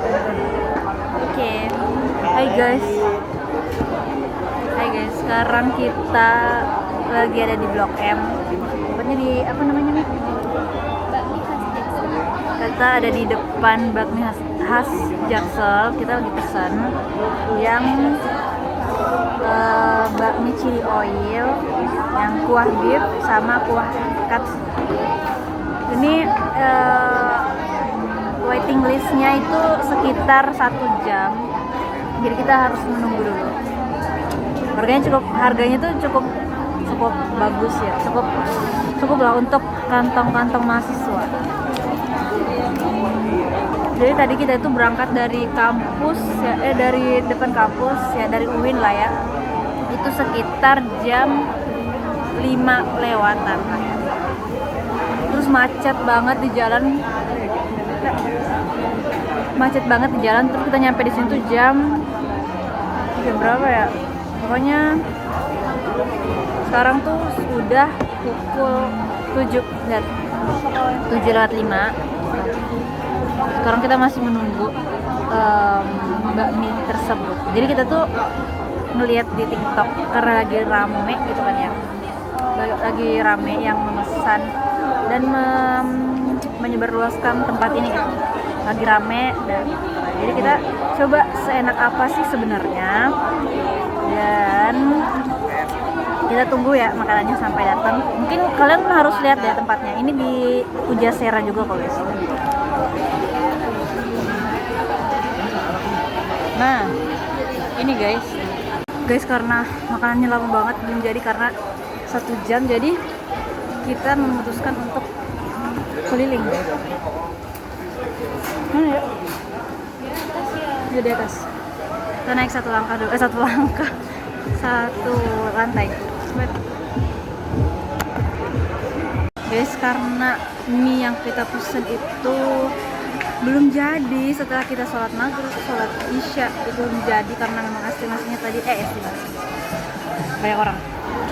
Oke. Hai guys. Sekarang kita lagi ada di Blok M. Tepatnya di apa namanya nih? Bakmi khas Jaksel. Kita ada di depan bakmi khas Jaksel. Kita lagi pesan yang bakmi chili oil, yang kuah beef sama kuah cuts. Ini waiting listnya itu sekitar 1 jam, jadi kita harus menunggu dulu. Harganya tuh cukup bagus ya, cukup lah untuk kantong-kantong mahasiswa. Jadi tadi kita itu berangkat dari kampus ya, dari depan kampus ya, dari UIN lah ya. Itu sekitar jam 5 lewatan. Terus macet banget di jalan. Terus kita nyampe di sini tuh jam berapa ya? Pokoknya sekarang tuh sudah pukul 7 lihat. 7:05. Sekarang kita masih menunggu bakmi tersebut. Jadi kita tuh ngelihat di TikTok karena lagi rame gitu kan ya. Lagi rame yang memesan dan menyebarluaskan tempat ini gitu. Lagi rame dan jadi kita coba seenak apa sih sebenarnya, dan kita tunggu ya makanannya sampai datang. Mungkin kalian harus lihat ya tempatnya. Ini di Pujasera juga kok guys. Nah, ini guys karena makanannya lama banget belum jadi karena 1 jam, jadi kita memutuskan untuk keliling. Mana ya? Di atas. Kita naik 1 langkah dulu. 1 lantai. Guys, karena mie yang kita pesen itu belum jadi setelah kita sholat maghrib, sholat isya itu belum jadi karena memang estimasinya tadi estimasi banyak orang.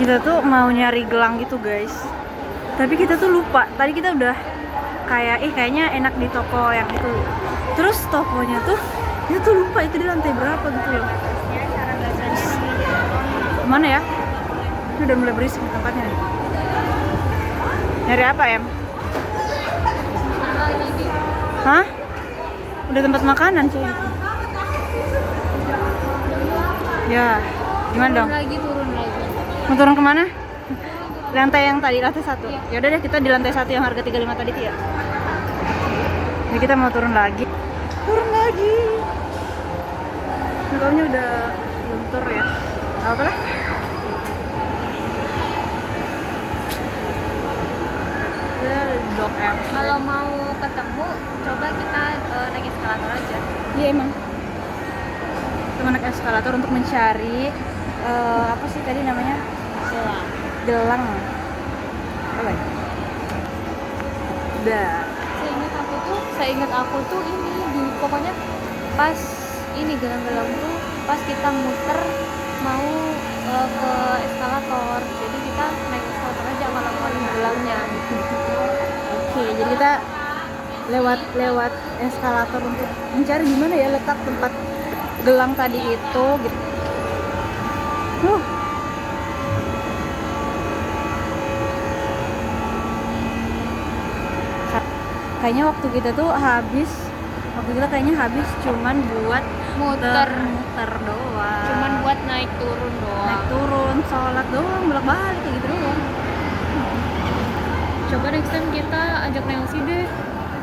Kita tuh mau nyari gelang gitu guys, tapi kita tuh lupa. Tadi kita udah kayaknya enak di toko yang itu, terus tokonya tuh kita tuh lupa itu di lantai berapa gitu ya. Mana ya? Ini udah mulai berisik tempatnya nih. Nyari apa em? Hah? Udah tempat makanan cuy. Ya, gimana dong? Turun lagi. Mau turun kemana? Lantai yang tadi, lantai 1. Ya udah deh, kita di lantai 1 yang harga 35 tadi ya. Ini kita mau turun lagi. Makanya udah luntur ya. Apa lah? Blok M. Kalau mau ketemu, coba kita naik eskalator aja. Iya emang. Kita naik eskalator untuk mencari apa sih tadi namanya? Gelang. Apa ya? Saya ingat aku tuh ini di pokoknya pas ini gelang-gelang tuh pas kita muter mau ke eskalator. Jadi kita naik eskalator aja kalau mau gelangnya. Oke, jadi kita lewat eskalator untuk mencari gimana ya letak tempat gelang tadi itu gitu. Kayaknya waktu kita kayaknya habis cuman buat muter doang. Cuman buat naik turun Sholat doang, bolak-balik kayak gitu doang. Coba next time kita ajak Nelsi deh.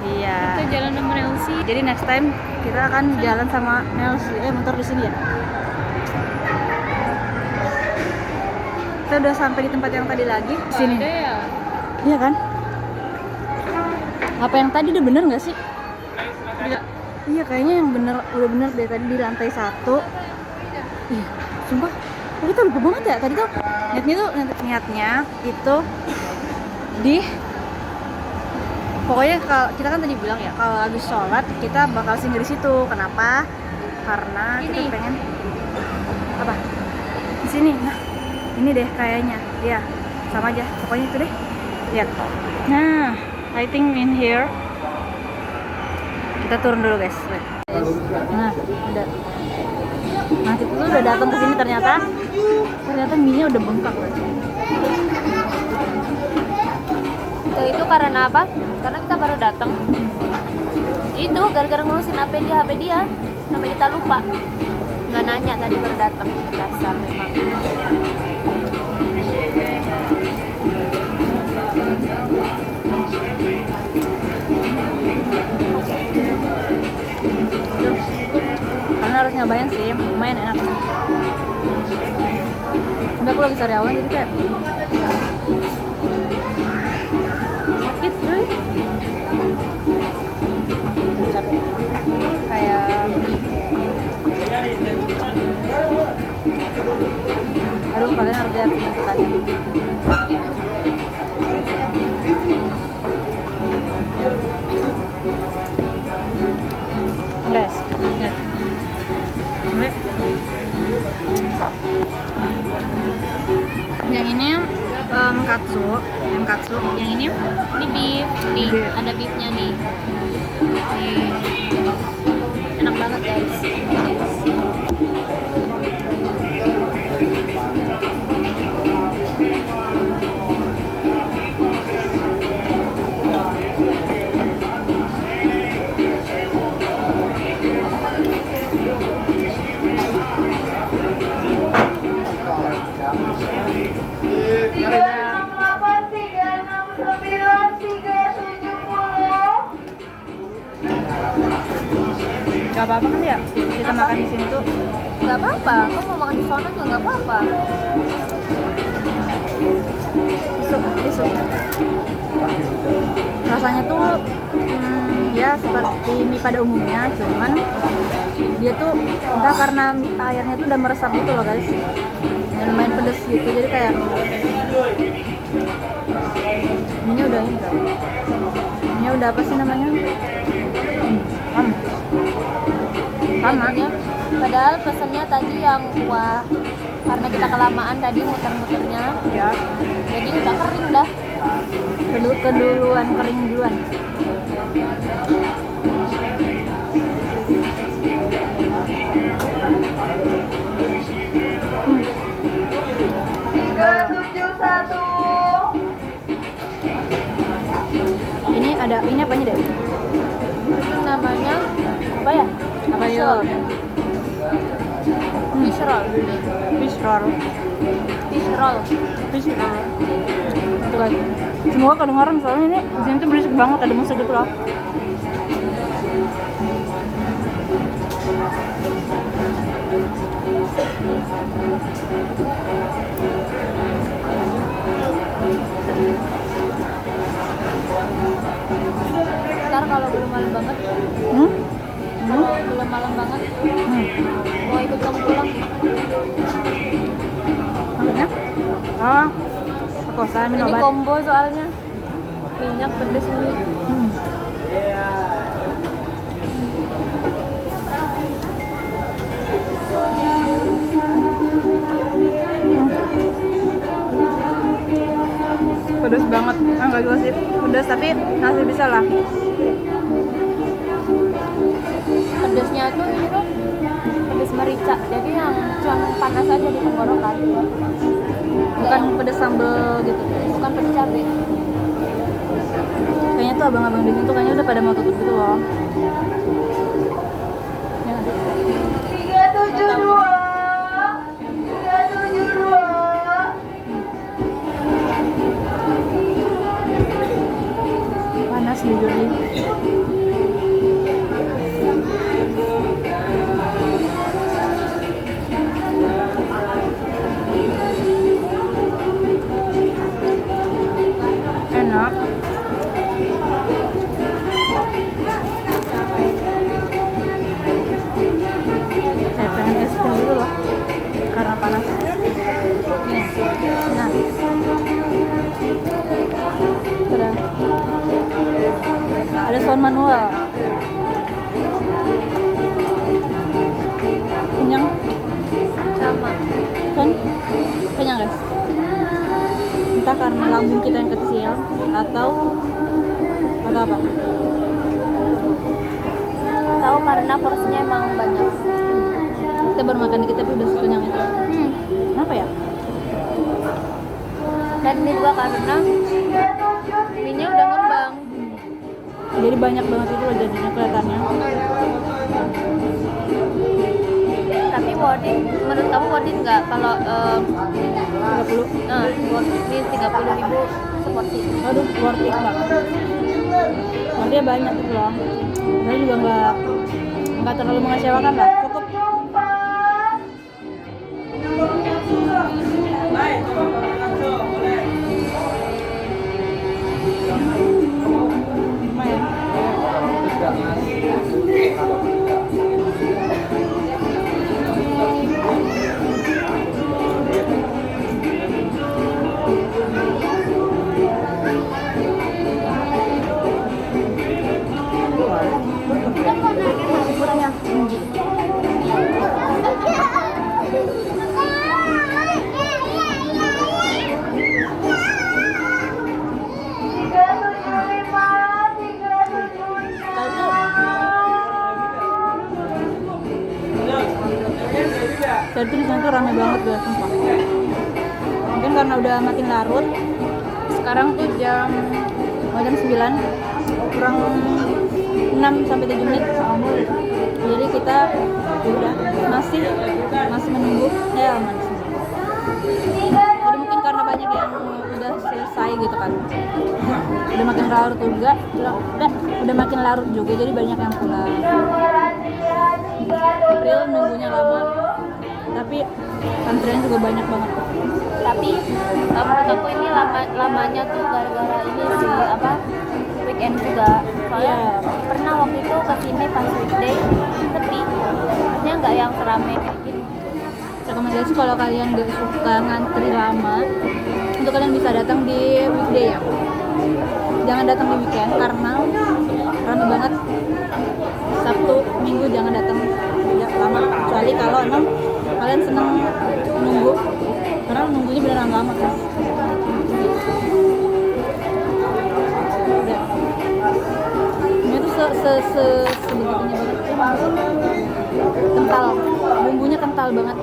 Iya. Kita jalan sama Nelsi. Jadi next time kita akan jalan sama Nelsi. Motor di sini ya. Kita udah sampai di tempat yang tadi lagi. Di sini. Ada ya? Iya kan? Apa yang tadi udah bener nggak sih? Iya kayaknya yang udah bener deh tadi di lantai 1. Iya, sumpah. Kita lupa banget ya tadi tuh niatnya itu di pokoknya kalau kita kan tadi bilang ya kalau habis sholat kita bakal singgah di situ. Kenapa? Karena kita pengen apa? Di sini. Nah, ini deh kayaknya. Iya, sama aja. Pokoknya itu deh. Lihat. Nah, I think in here. Kita turun dulu guys. Nah, udah. Nah, kita tuh udah datang ke sini ternyata mie-nya udah bengkak. Itu karena apa? Karena kita baru datang. Itu gara-gara ngurusin HP dia sampai kita lupa. Nggak nanya tadi baru datang. Dasar memang. Karena harus nyobain sih, lumayan enak. Tapi aku lagi sariawan jadi kayak sakit cuy. Capek. Kayak aduh, kalian harus lihat ini tadi. Guys, lihat. Yang ini katsu, yang ini Ini beef, nih ada beefnya nih. Enak banget guys. Gak apa-apa kan ya kita makan di sini tuh. Nggak apa-apa, kamu mau makan di sana juga nggak apa-apa. Isuk. Rasanya tuh ya seperti mie pada umumnya, cuman dia tuh entah karena airnya tuh udah meresap gitu loh guys, dan lumayan pedes gitu, jadi kayak ini udah ini kan, ini udah apa sih namanya, sama Ya. Padahal pesannya tadi yang kuah, karena kita kelamaan tadi muter-muternya, ya, jadi udah kering dah. keduluan kering duluan. Ini apanya deh? Itu namanya apa ya? Apa ya? Fish roll. Fish roll. Fish roll. Fish roll. Tuh guys. Semoga kedengaran soalnya ini di sini tuh berisik banget, ada musik gitu loh. Ntar kalau belum malam banget, belum malam banget, mau ikut kamu pulang. Maksudnya? Oh, kosan minum Ini obat. combo soalnya, minyak pedes ini. Pedas banget, enggak juga sih pedas, tapi masih bisa lah. Pedesnya tuh ini tuh pedes merica, jadi yang panas aja di tenggorokan, Bukan pedas sambel gitu. bukan pedes cabai. Kayaknya tuh abang-abang di sini tuh kayaknya udah pada mau tutup gitu loh. Ya. 372 Panas jujur nih. Enak. Saya pengen es krim dulu loh, karena panas. Nih. Nah. Sudah. Ada sound manual. Kenyang Sama. kan? Kenyang guys. Entah karena lambung kita yang kecil atau apa. Tahu tahu karena porsinya emang banyak. Kita baru makan dikit tapi udah kenyang itu. Kenapa ya? Dan ini juga karena mie-nya udah ngembang. Jadi banyak banget itu loh jadinya kelihatannya. Tapi worth it, menurut kamu worth it nggak kalau 30. worth it 30.000 seporsi? Aduh, worth it banget. Dia banyak itu loh. Saya juga nggak terlalu mengecewakan lah. Cukup. Lumayan. Tadi tuh di sana tuh rame banget guys, sumpah. Mungkin karena udah makin larut. Sekarang tuh jam 9 kurang 6 sampai 7 menit. Jadi kita udah masih menunggu aman sih. Jadi mungkin karena banyak yang udah selesai gitu kan. Udah makin larut juga, udah makin larut juga jadi banyak yang pulang. Real nunggunya lama. Tapi antrian juga banyak banget. Tapi menurut aku ini lamanya tuh gara-gara ini sih weekend juga. Soalnya pernah waktu itu kesini pas weekday sepi, maksudnya nggak yang serame kayak gini. Rekomendasi kalau kalian gak suka ngantri lama, untuk kalian bisa datang di weekday ya. Jangan datang di weekend karena ramai banget. Sabtu, Minggu jangan datang lama, kecuali kalau emang kalian seneng nunggu, karena nunggunya beneran lama kan. Ini tuh sebegitunya banget, kental, bumbunya kental banget.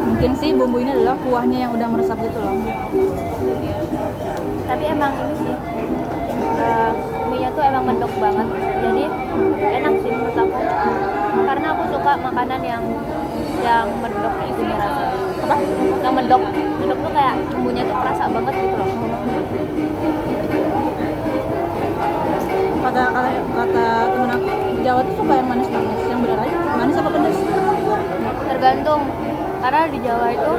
Mungkin sih bumbu ini adalah kuahnya yang udah meresap gitu loh. Tapi emang ini sih mie-nya tuh emang mendok banget, jadi enak sih menurut aku, karena aku suka makanan yang mendok isinya rasa apa? Yang mendok tuh kayak bumbunya tuh kerasa banget gitu loh. Kata temen aku, Jawa tuh suka yang manis-manis, yang bener aja manis apa pedas? Tergantung, karena di Jawa itu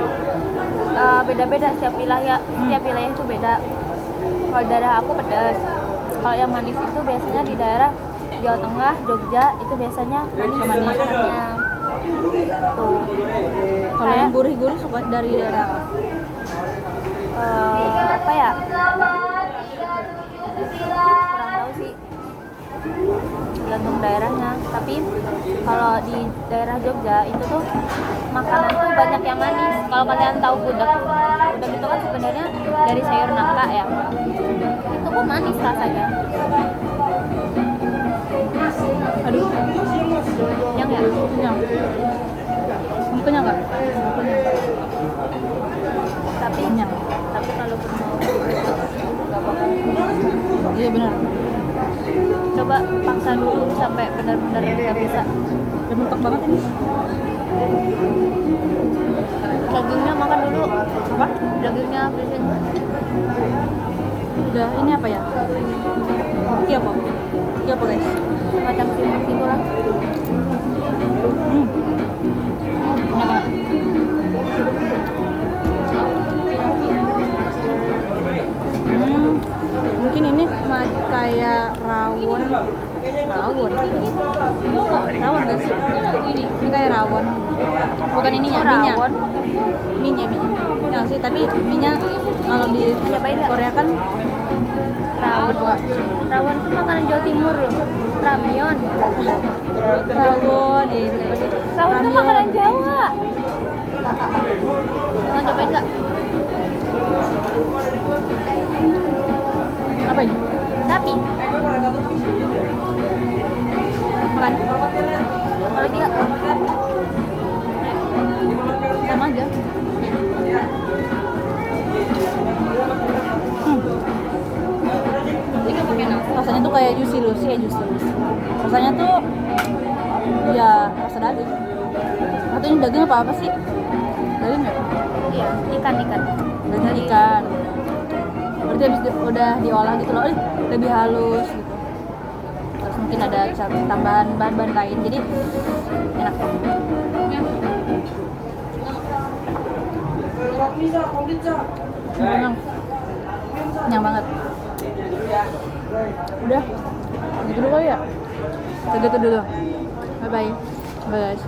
beda-beda setiap wilayah itu beda. Kalau daerah aku pedas, kalau yang manis itu biasanya di daerah Jawa Tengah, Jogja itu biasanya manis. Tuh. Kalau yang gurih-gurih suka dari daerah apa ya? Kurang tahu sih. Tergantung daerahnya. Tapi kalau di daerah Jogja itu tuh makanan tuh banyak yang manis. Kalau kalian tahu gudeg itu kan sebenarnya dari sayur nangka ya. Itu pun manis rasanya. Aduh, Yang ya? kenyang. Kenyang nggak? Tapi Kenyang. Tapi kalau mau nggak bakal. Iya benar. Coba paksa dulu sampai benar-benar nggak bisa. Udah mentok banget ini. Dagingnya makan dulu. Apa? Dagingnya habisin. Udah, ini apa ya? Kiyopo guys. Macam simul gitu lah. Enak banget. Mungkin ini kayak rawon gak sih? Ini kayak rawon, bukan ininya, Rawon. minyak ya sih, tapi minyak kalau di Korea kan Rawon tuh makanan Jawa Timur loh. Ramyeon. rawon Rawon tuh makanan Jawa. Mau cobain nggak? Apa ini? Sapi. Makan. Kalau dia Sama aja. Hmm. ini pakai nasi. Rasanya tuh kayak juicy lucy ya, juicy lucy. Rasanya tuh ya rasa daging. Atau ini daging apa sih? Daging ya? Iya, ikan. Daging ikan. Berarti habis udah diolah gitu loh, lebih halus gitu. Terus mungkin ada tambahan bahan-bahan lain, jadi enak. Kenyang banget. Udah, gitu dulu kali ya. Segitu dulu. Bye bye. Bye guys.